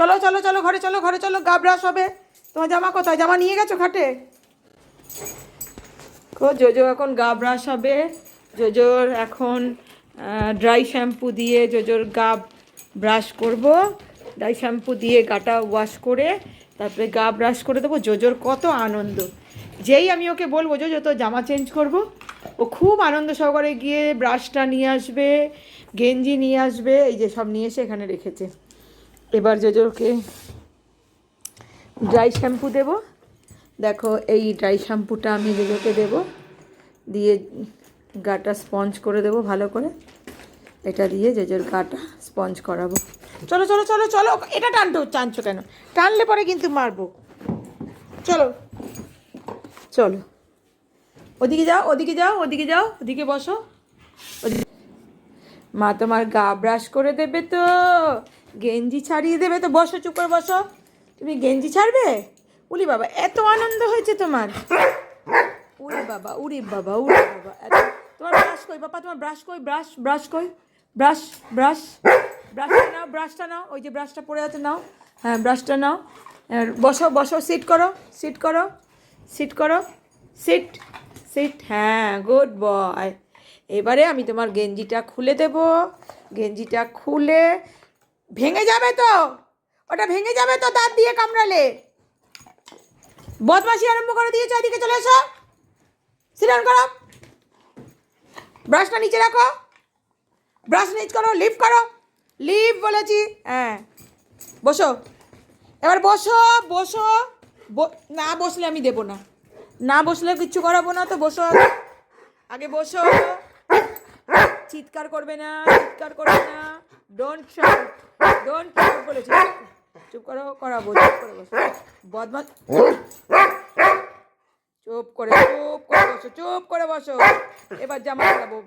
চলো চলো চলো ঘরে চলো, ঘরে চলো, গা ব্রাশ হবে। তোমার জামা কোথায়? জামা নিয়ে গেছো খাটে? জোজো এখন গা ব্রাশ হবে। জোজোর এখন ড্রাই শ্যাম্পু দিয়ে জোজোর গা ব্রাশ করব। ড্রাই শ্যাম্পু দিয়ে গাটা ওয়াশ করে তারপরে গা ব্রাশ করে দেবো। জোজোর কত আনন্দ, যেই আমি ওকে বলবো জোজো তো জামা চেঞ্জ করব, ও খুব আনন্দ সহকারে গিয়ে ব্রাশটা নিয়ে আসবে, গেঞ্জি নিয়ে আসবে, এই যে সব নিয়ে এসে এখানে রেখেছে। এবার জোজোকে ড্রাই শ্যাম্পু দেবো। দেখো এই ড্রাই শ্যাম্পুটা আমি জোজোকে দেবো, দিয়ে গাটা স্পঞ্জ করে দেবো ভালো করে। এটা দিয়ে জোজোর গাটা স্পঞ্জ করাবো। চলো চলো চলো চলো, এটা টানছো কেন? টানলে পরে কিন্তু মারবো। চলো চলো, ওদিকে যাও ওদিকে যাও ওদিকে যাও, ওদিকে বসো। মা তোমার গা ব্রাশ করে দেবে তো, গেঞ্জি ছাড়িয়ে দেবে তো। বসো, চুপ করে বসো। তুমি গেঞ্জি ছাড়বে? উলি বাবা, এত আনন্দ হয়েছে তোমার? উরি বাবা উরি বাবা উরি বাবা, তোমার ব্রাশ কই বাবা? তোমার ব্রাশ কই? ব্রাশ ব্রাশ কই? ব্রাশ ব্রাশ ব্রাশটা নাও, ব্রাশটা নাও, ওই যে ব্রাশটা পড়ে আছে নাও। হ্যাঁ ব্রাশটা নাও। বসো বসো, সিট করো সিট করো সিট করো, সিট সিট, হ্যাঁ গুড বয়। এবারে আমি তোমার গেঞ্জিটা খুলে দেব। গেঞ্জিটা খুলে, ভেঙে যাবে তো, ওটা ভেঙে যাবে তো দাঁত দিয়ে কামড়ালে। বদমাশি আরম্ভ করে দিয়েছে, এদিকে চলে এসো, সিট করো, ব্রাশটা নিচে রাখো, ব্রাশ নিচ করো, লিফট করো, লিফট বলেছি। হ্যাঁ বসো, এবার বসো বসো। না বসলে আমি দেবো না, না বসলে কিচ্ছু করাবো না। তো বসো, আগে বসো। চিৎকার করবে না, চিৎকার করবে না। ডোন্ট শাউট, ডোন্ট শাউট বলেছি। চুপ করো, করাবো, চুপ করে বসো। বদমাশ, চুপ করে বসো, চুপ করে বসো। এবার জামা পরাবো।